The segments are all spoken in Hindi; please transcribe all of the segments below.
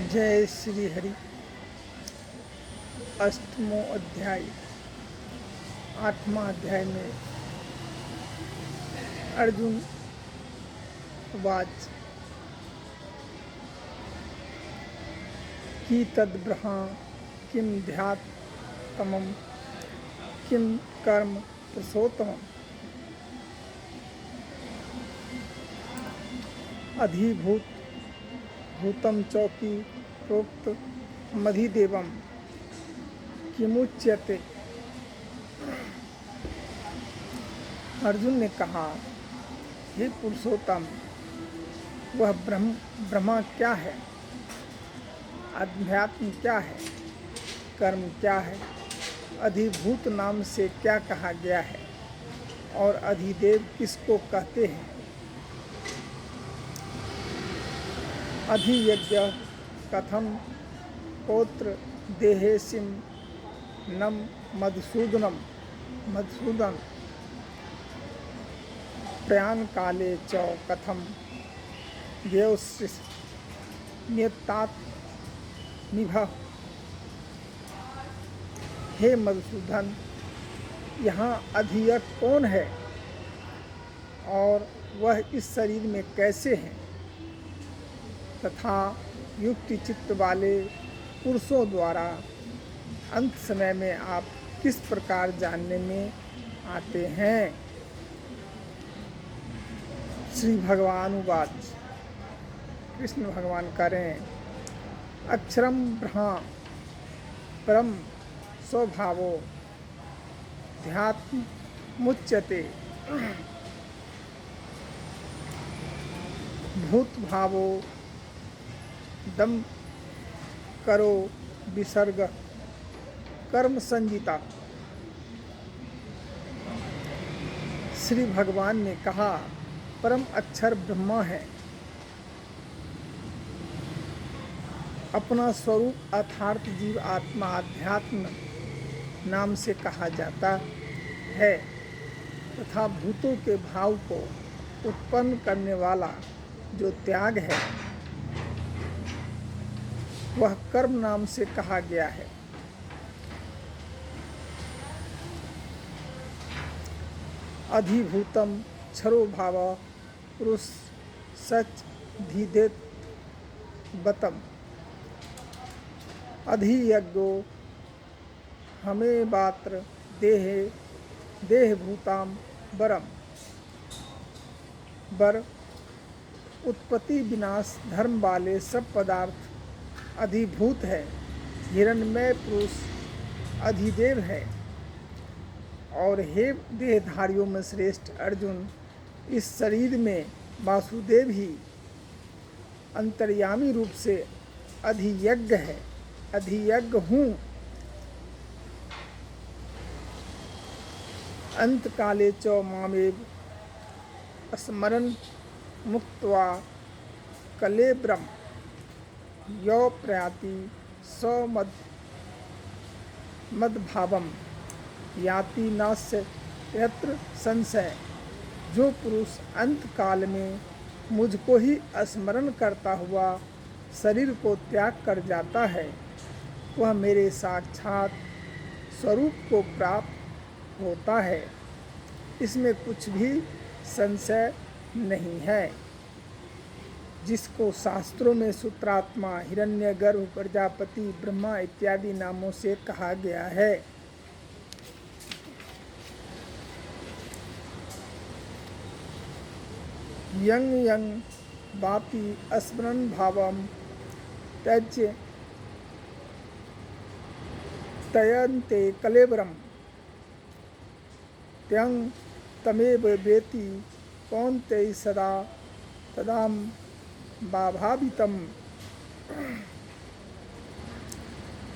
जय श्री हरि। अष्टमो अध्याय। आठवां अध्याय में अर्जुन वाच कि तद्ब्रहा किम ध्यात्तमं किम कर्म पुरुषोत्तमम् अधिभूत भूतम चौकी प्रोक्त मधिदेवम किमुच्यते। अर्जुन ने कहा, हे पुरुषोत्तम, वह ब्रह्मा क्या है, अध्यात्म क्या है, कर्म क्या है, अधिभूत नाम से क्या कहा गया है और अधिदेव किसको कहते हैं। अधियज्ञ कथम पौत्र देहेसिम नम मधुसूदन प्रयाण काले च कथम नियतात निभ। हे मधुसूदन, यहाँ अधियज्ञ कौन है और वह इस शरीर में कैसे है, तथा युक्ति चित्त वाले पुरुषों द्वारा अंत समय में आप किस प्रकार जानने में आते हैं। श्री भगवान उवाच। कृष्ण भगवान करें, अक्षरम ब्रह्मा परम स्वभावो ध्यात्मुच्यते भूत भावो दम करो विसर्ग कर्म संजिता। श्री भगवान ने कहा, परम अक्षर ब्रह्मा है। अपना स्वरूप अर्थात जीव आत्मा अध्यात्म नाम से कहा जाता है तथा भूतों के भाव को उत्पन्न करने वाला जो त्याग है वह कर्म नाम से कहा गया है। अधिभूतम क्षरो भाव पुरुष सच धीदेत बतम अधियज्ञो हमें बात्र देहभूताम बरम बर उत्पत्ति विनाश धर्म वाले सब पदार्थ अधिभूत है। हिरण्मय पुरुष अधिदेव है। और हे देहधारियों में श्रेष्ठ अर्जुन, इस शरीर में वासुदेव ही अंतर्यामी रूप से अधियज्ञ है। अधियज्ञ हूँ। अंत काले च मामेव स्मरन् मुक्त्वा कलेब्रम यो प्रयाति स मद्भावम याति नास्य यत्र संशय। जो पुरुष अंत काल में मुझको ही स्मरण करता हुआ शरीर को त्याग कर जाता है वह मेरे साक्षात स्वरूप को प्राप्त होता है। इसमें कुछ भी संशय नहीं है। जिसको शास्त्रों में सूत्रात्मा, हिरण्यगर्भ, प्रजापति, ब्रह्मा इत्यादि नामों से कहा गया है। यंग यंग वापि स्मरन् भावम त्यज्य तयन्ते कलेवरम त्यं तमेव वेति कौन्तेय सदा तदाम भाभावितम।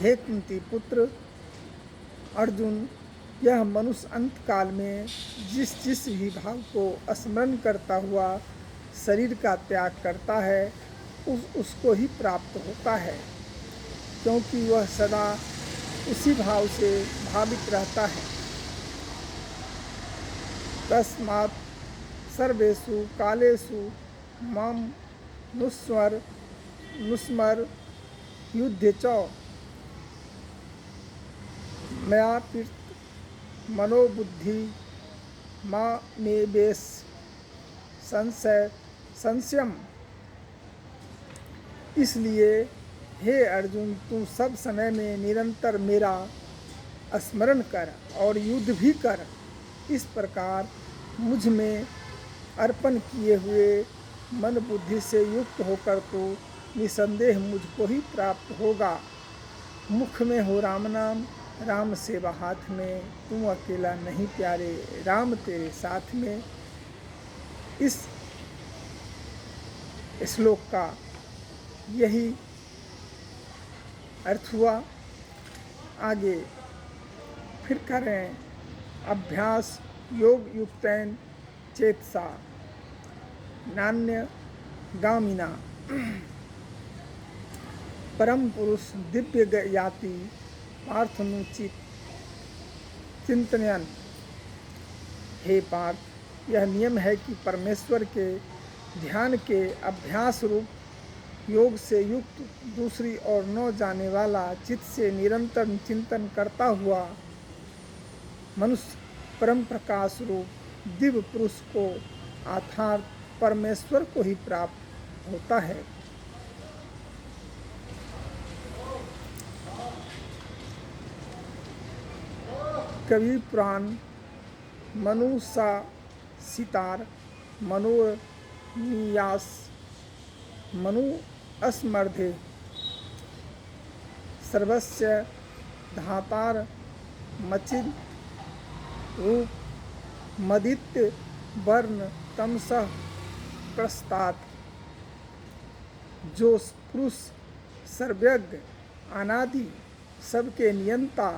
हे कुंती पुत्र अर्जुन, यह मनुष्य अंत काल में जिस भी भाव को स्मरण करता हुआ शरीर का त्याग करता है उसको ही प्राप्त होता है, क्योंकि वह सदा उसी भाव से भावित रहता है। तस्मात् सर्वेषु कालेषु माम नुस्मर युद्धे च मया पीत मनोबुद्धि मामेवेश संशयम। इसलिए हे अर्जुन, तू सब समय में निरंतर मेरा स्मरण कर और युद्ध भी कर। इस प्रकार मुझ में अर्पण किए हुए मन बुद्धि से युक्त होकर तो निसंदेह मुझको ही प्राप्त होगा। मुख में हो राम नाम, राम सेवा हाथ में, तू अकेला नहीं प्यारे, राम तेरे साथ में। इस श्लोक का यही अर्थ हुआ। आगे फिर करें अभ्यास योग युक्तैन चेतसा नान्य गामिना परम पुरुष दिव्य याति पार्थनुचित चिंतनयन। हे पार्थ, यह नियम है कि परमेश्वर के ध्यान के अभ्यास रूप योग से युक्त दूसरी ओर न जाने वाला चित्त से निरंतर चिंतन करता हुआ मनुष्य परम प्रकाश रूप दिव्य पुरुष को अर्थात परमेश्वर को ही प्राप्त होता है। कवि पुराण मनु सा सितार मनोनियास मनु अस्मर्धे सर्वस्य धातार मचिद रूप मदित्य वर्ण तमसः प्रस्तात्। जो पुरुष सर्वज्ञ अनादि सबके नियंता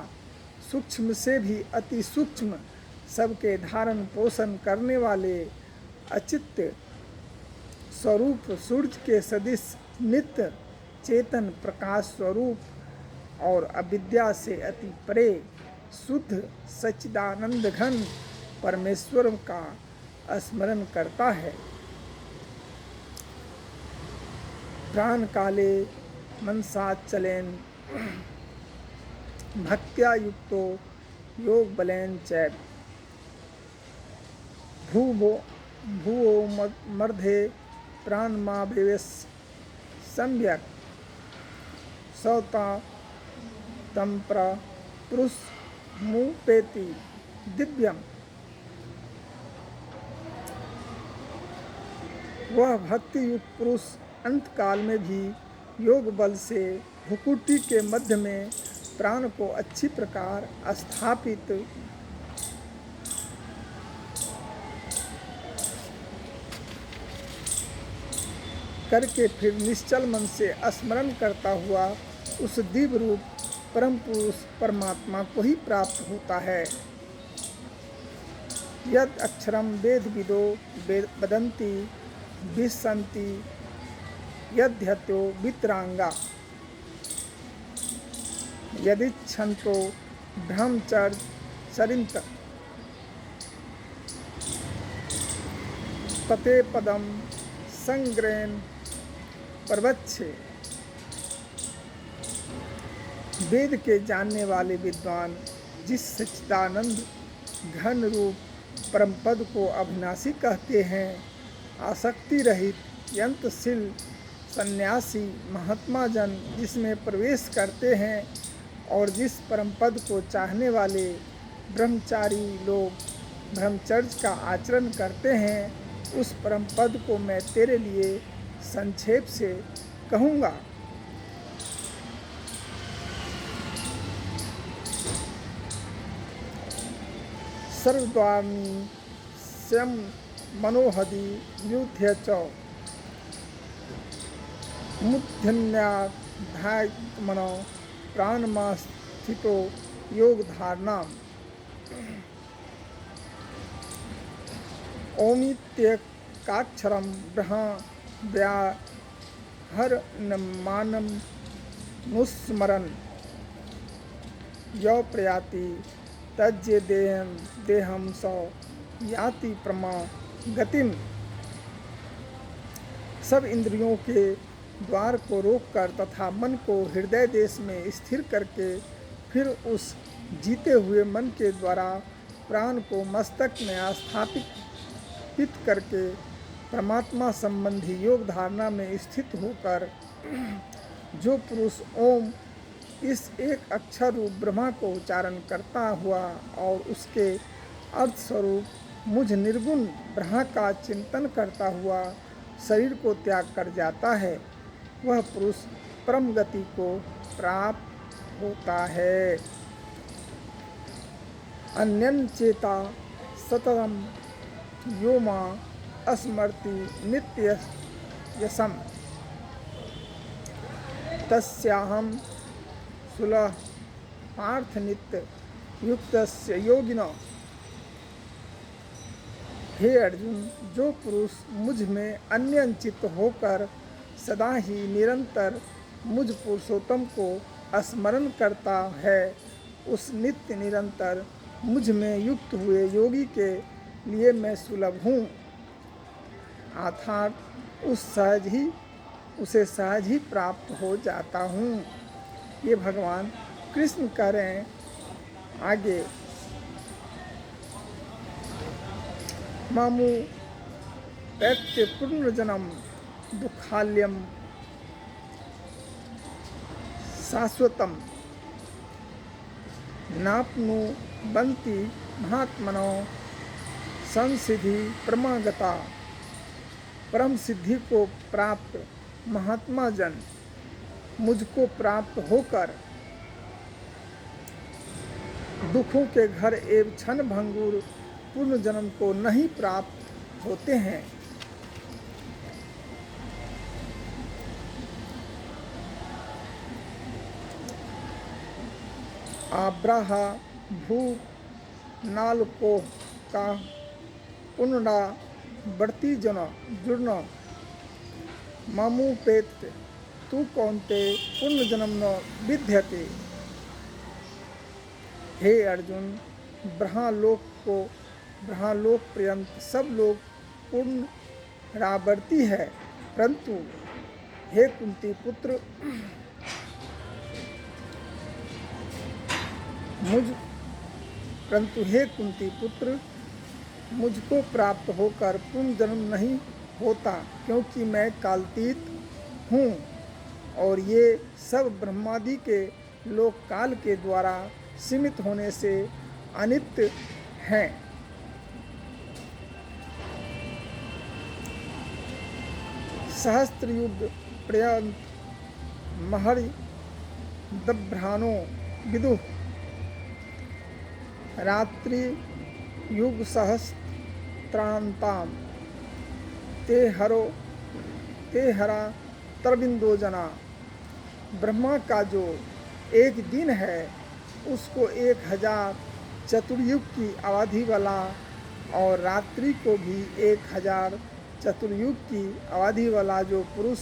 सूक्ष्म से भी अति सूक्ष्म सबके धारण पोषण करने वाले अचित्य स्वरूप सूर्य के सदृश नित्य चेतन प्रकाश स्वरूप और अविद्या से अति परे शुद्ध सच्चिदानंद घन परमेश्वर का स्मरण करता है। प्राण काले मनसा चलेन भक्त्या युक्तो योग बलेन चैव भुवो मर्धे प्राणमावेश सम्यक सौता तंप्र पुरुष मुपेति दिव्यम। वह भक्ति युक्त पुरुष अंत काल में भी योग बल से भुकुटी के मध्य में प्राण को अच्छी प्रकार स्थापित करके फिर निश्चल मन से स्मरण करता हुआ उस दिव्य रूप परम पुरुष परमात्मा को ही प्राप्त होता है। यद अक्षरम वेद विदो वदन्ति विसन्ति यद्यतो वितरांगा यदिच्छन्तो ब्रह्मचर्य चरिंत तते पदम संग्रहण प्रवच्छे। वेद के जानने वाले विद्वान जिस सच्चिदानंद घन रूप परम पद को अविनाशी कहते हैं, आसक्ति रहित यंत्रशील सन्यासी महात्मा जन जिसमें प्रवेश करते हैं और जिस परम पद को चाहने वाले ब्रह्मचारी लोग ब्रह्मचर्य का आचरण करते हैं, उस परम पद को मैं तेरे लिए संक्षेप से कहूँगा। सर्वद्वामी स्वयं मनोहदि युद्ध च मुध्यन्याध्यात्मनो प्राणमा स्थितो योग धारणाम। ओमित्येकाक्षरं ब्रह्म व्याहरणमानं नुस्मरन् यो प्रयाति तज्जे देहम स याति प्रमा गतिम। सब इंद्रियों के द्वार को रोककर तथा मन को हृदय देश में स्थिर करके फिर उस जीते हुए मन के द्वारा प्राण को मस्तक में स्थापित करके परमात्मा संबंधी योग धारणा में स्थित होकर जो पुरुष ओम इस एक अक्षर रूप ब्रह्मा को उच्चारण करता हुआ और उसके अर्थ स्वरूप मुझ निर्गुण ब्रह्मा का चिंतन करता हुआ शरीर को त्याग कर जाता है, वह पुरुष परम गति को प्राप्त होता है। अन्यं चेता सततम यो मां स्मरति नित्य यशम तस्याहं सुलह पार्थ नित्य युक्तस्य योगिनो। हे अर्जुन, जो पुरुष मुझ में अन्यंचित होकर सदा ही निरंतर मुझ पुरुषोत्तम को स्मरण करता है, उस नित्य निरंतर मुझ में युक्त हुए योगी के लिए मैं सुलभ हूँ, अर्थात उसे सहज ही प्राप्त हो जाता हूँ। ये भगवान कृष्ण कह रहे हैं आगे, मामू दैत्य पुनर्जन्म दुखाल्यम शाश्वतम नाप्नु बंती महात्मनो संसिद्धि परमागता। परम सिद्धि को प्राप्त महात्मा जन मुझको प्राप्त होकर दुखों के घर एवं क्षण भंगुर पूर्ण जन्म को नहीं प्राप्त होते हैं। आब्राहा भू नालको का पुनरा बढ़ती जन जुड़ना मामुपेत तू कौनते पुण्य जन्म न विद्यते। हे अर्जुन, ब्रह्मलोक पर्यंत सब लोग पुनरावर्ती है, परंतु हे कुंती पुत्र, मुझको प्राप्त होकर पुनः जन्म नहीं होता, क्योंकि मैं कालातीत हूँ और ये सब ब्रह्मादि के लोक काल के द्वारा सीमित होने से अनित्य हैं। सहस्त्र युग पर्यंत महर्षि दभ्रानो विदुः रात्रि युग सहस्त्रांताम ते हरा तरबिंदो जना। ब्रह्मा का जो एक दिन है उसको 1000 चतुर्युग की अवधि वाला और रात्रि को भी 1000 चतुर्युग की अवधि वाला जो पुरुष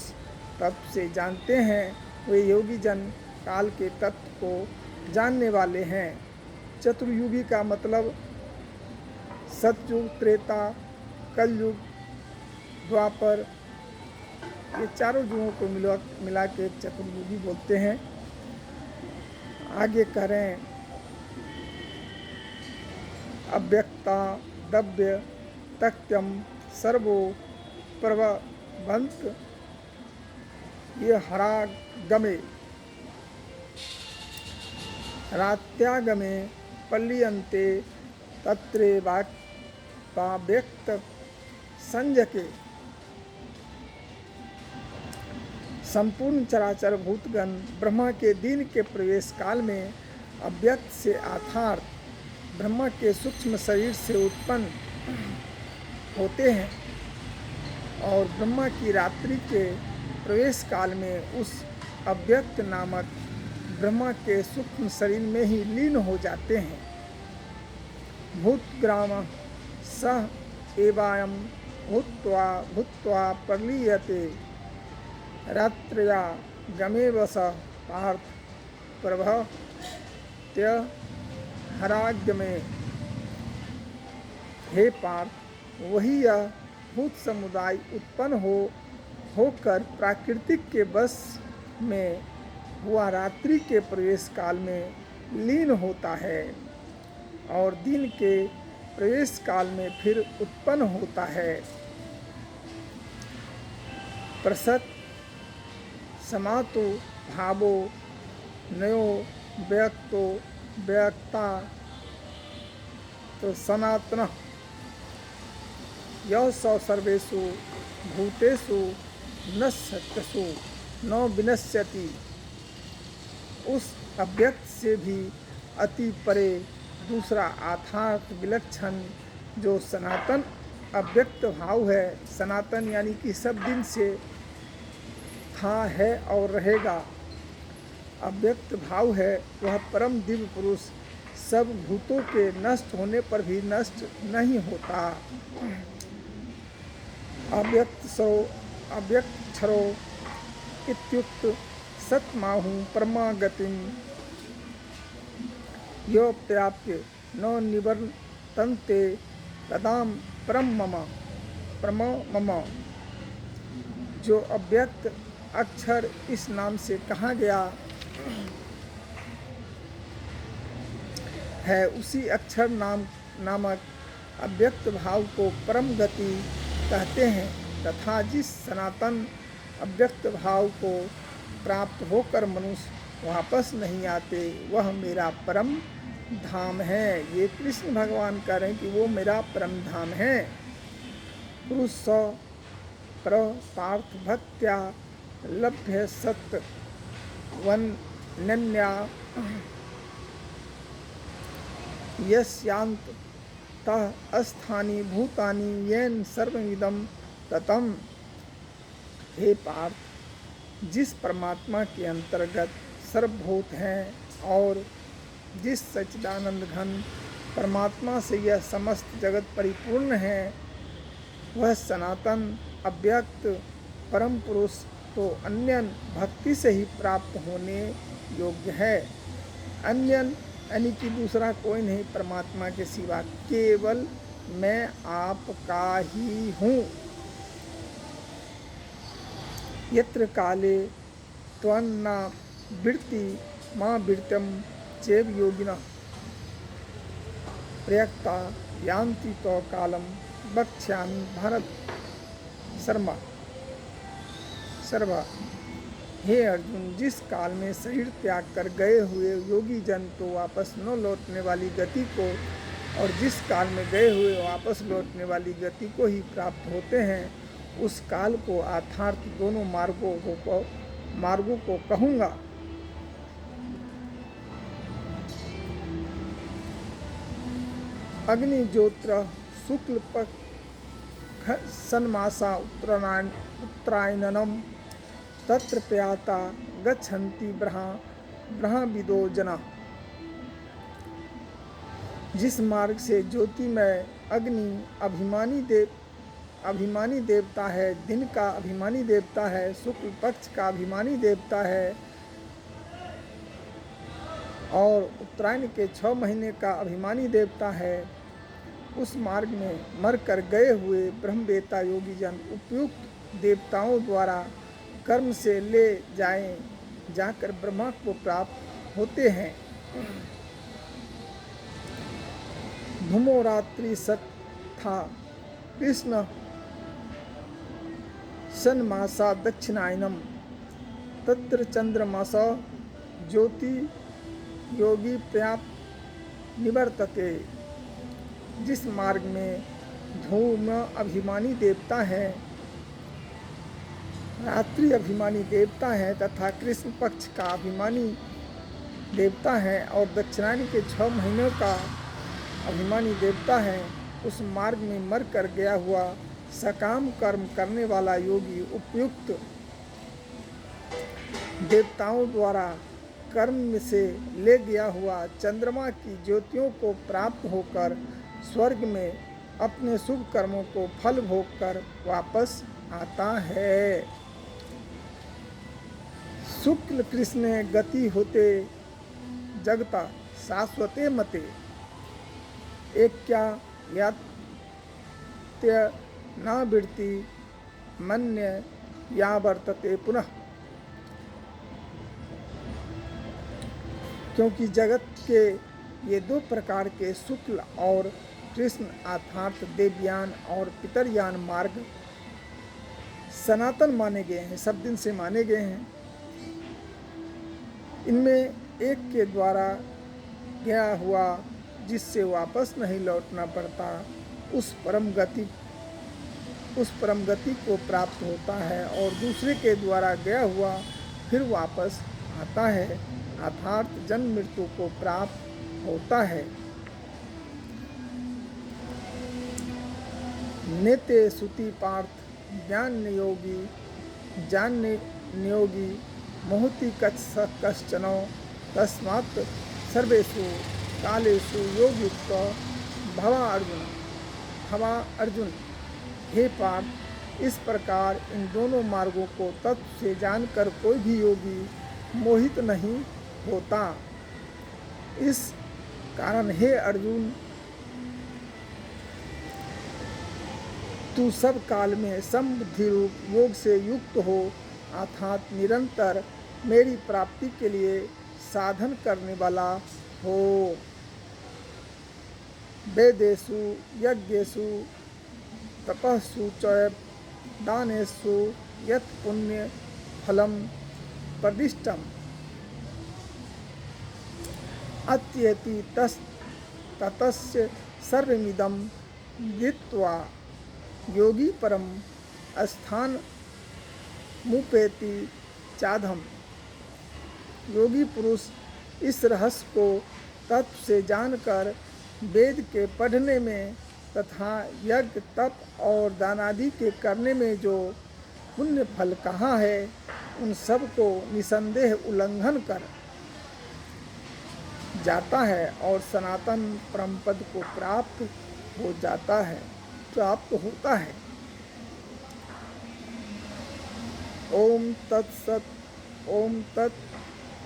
तत्व से जानते हैं, वे योगी जन काल के तत्व को जानने वाले हैं। चतुर्युगी का मतलब सतयुग, त्रेता, कलयुग, द्वापर, ये चारों युगों को मिला के चतुर्युगी बोलते हैं। आगे करें, अव्यक्ता दव्य तक्त्यम सर्वो प्रभवंत ये हरागमे रात्यागमे पल्लियन्ते तत्रे वाक्यक्त संजके। संपूर्ण चराचर भूतगण ब्रह्मा के दिन के प्रवेश काल में अव्यक्त से अर्थात ब्रह्मा के सूक्ष्म शरीर से उत्पन्न होते हैं और ब्रह्मा की रात्रि के प्रवेश काल में उस अव्यक्त नामक ब्रह्मा के सूक्ष्म शरीर में ही लीन हो जाते हैं। भूतग्राम सह एवायम भूत्वा प्रलीयते रात्रया गमे वस पार्थ प्रभत्य हरागमे। हे पार्थ, वही यह भूत समुदाय उत्पन्न हो होकर प्राकृतिक के बस में हुआ रात्रि के प्रवेश काल में लीन होता है और दिन के प्रवेश काल में फिर उत्पन्न होता है। प्रसत समातो भावो नयो व्यक्तो व्यक्ता तो सनातन यह सर्वेषु भूतेषु नश्यतसु न विनश्यति। उस अव्यक्त से भी अति परे दूसरा आथार्थ विलक्षण जो सनातन अव्यक्त भाव है, सनातन यानी कि सब दिन से था, है और रहेगा, अव्यक्त भाव है, वह परम दिव्य पुरुष सब भूतों के नष्ट होने पर भी नष्ट नहीं होता। अव्यक्त क्षरो इत्युक्त सत्माहु परमागतिम यो प्राप्य न निवर्तन्ते तदाम परम मम। जो अव्यक्त अक्षर इस नाम से कहा गया है, उसी अक्षर नामक अव्यक्त भाव को परम गति कहते हैं तथा जिस सनातन अव्यक्त भाव को प्राप्त होकर मनुष्य वापस नहीं आते, वह मेरा परम धाम है। ये कृष्ण भगवान कह रहे हैं कि वो मेरा परम धाम है। पुरुष पार्थ भक्त्या लभ्य सत्य वन्या यस्यांत अस्थानी भूतानि येन सर्वमिदं ततम्। हे पार्थ, जिस परमात्मा के अंतर्गत सर्वभूत हैं और जिस सच्चिदानंद घन परमात्मा से यह समस्त जगत परिपूर्ण है, वह सनातन अव्यक्त परम पुरुष तो अन्य भक्ति से ही प्राप्त होने योग्य है। अन्य यानी कि दूसरा कोई नहीं परमात्मा के सिवा, केवल मैं आपका ही हूँ। यत्र काले त्वन्ना विरति मां विरतम चैव योगिनः प्रयक्ता यान्ति तो कालम वक्ष्यामि भारत सर्वा। हे अर्जुन, जिस काल में शरीर त्याग कर गए हुए योगी जन तो वापस न लौटने वाली गति को और जिस काल में गए हुए वापस लौटने वाली गति को ही प्राप्त होते हैं, उस काल को अर्थात दोनों मार्गों को कहूँगा। अग्निज्योत्र शुक्ल पक्ष सन्मासा उत्तरायणम तत्र प्रयाता गच्छन्ति ब्रह्मविदो जना। जिस मार्ग से ज्योतिमय अग्नि अभिमानी देवता है, दिन का अभिमानी देवता है, शुक्ल पक्ष का अभिमानी देवता है और उत्तरायण के 6 महीने का अभिमानी देवता है, उस मार्ग में मरकर गए हुए ब्रह्मवेत्ता योगी जन उपयुक्त देवताओं द्वारा कर्म से ले जाकर ब्रह्मा को प्राप्त होते हैं। धूमो रात्रि सत्था कृष्ण सन्मासा दक्षिणायनम तत्र चंद्रमासा ज्योति योगी पर्याप्त निवर्तते। जिस मार्ग में धूम अभिमानी देवता है, रात्रि अभिमानी देवता है तथा कृष्ण पक्ष का अभिमानी देवता है और दक्षिणायन के 6 महीनों का अभिमानी देवता है, उस मार्ग में मर कर गया हुआ सकाम कर्म करने वाला योगी उपयुक्त देवताओं द्वारा कर्म से ले गया हुआ चंद्रमा की ज्योतियों को प्राप्त होकर स्वर्ग में अपने शुभ कर्मों को फल भोग कर वापस आता है। शुक्ल कृष्ण गति होते जगता शाश्वते मते एक्या यात्य नावृत्ति मन्य या वर्तते पुनः। क्योंकि जगत के ये दो प्रकार के शुक्ल और कृष्ण अर्थात देवयान और पितरयान मार्ग सनातन माने गए हैं, सब दिन से माने गए हैं। इनमें एक के द्वारा गया हुआ जिससे वापस नहीं लौटना पड़ता उस परम गति को प्राप्त होता है, और दूसरे के द्वारा गया हुआ फिर वापस आता है अर्थात जन्म मृत्यु को प्राप्त होता है। नेते सुति पार्थ ज्ञान नियोगी मोहति कश्चनो तस्मात् सर्वेषु कालेषु योगयुक्त भवा अर्जुन। हे पार्थ, इस प्रकार इन दोनों मार्गों को तत्व से जानकर कोई भी योगी मोहित नहीं होता। इस कारण हे अर्जुन, तू सब काल में समबुद्धि रूप योग से युक्त हो अर्थात निरंतर मेरी प्राप्ति के लिए साधन करने वाला हो। वेदेषु यज्ञेषु तपस्सु च दानेषु यत् पुण्य फलम प्रदिष्टम अत्येति ततस्य सर्वमिदं विदित्वा योगी परम स्थान मुपेति चाधम। योगी पुरुष इस रहस्य को तत्व से जानकर वेद के पढ़ने में तथा यज्ञ तप और दानादि के करने में जो पुण्य फल कहाँ है उन सब को निसंदेह उल्लंघन कर जाता है और सनातन परम पद को प्राप्त होता है। ओम तत्सत। ओम तत्सतति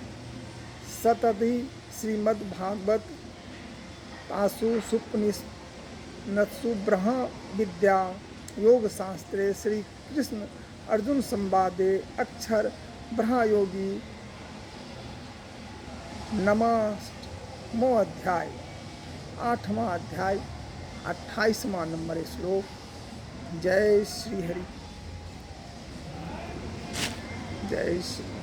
श्रीमद्भागवत तासु सुपनिषत्सु ब्रह्म विद्या योग शास्त्रे श्री कृष्ण अर्जुन संवादे अक्षर ब्रह्मयोगी नवमो अध्याय 8वां अध्याय 28वां नंबर श्लोक। जय श्री हरि। जय श्री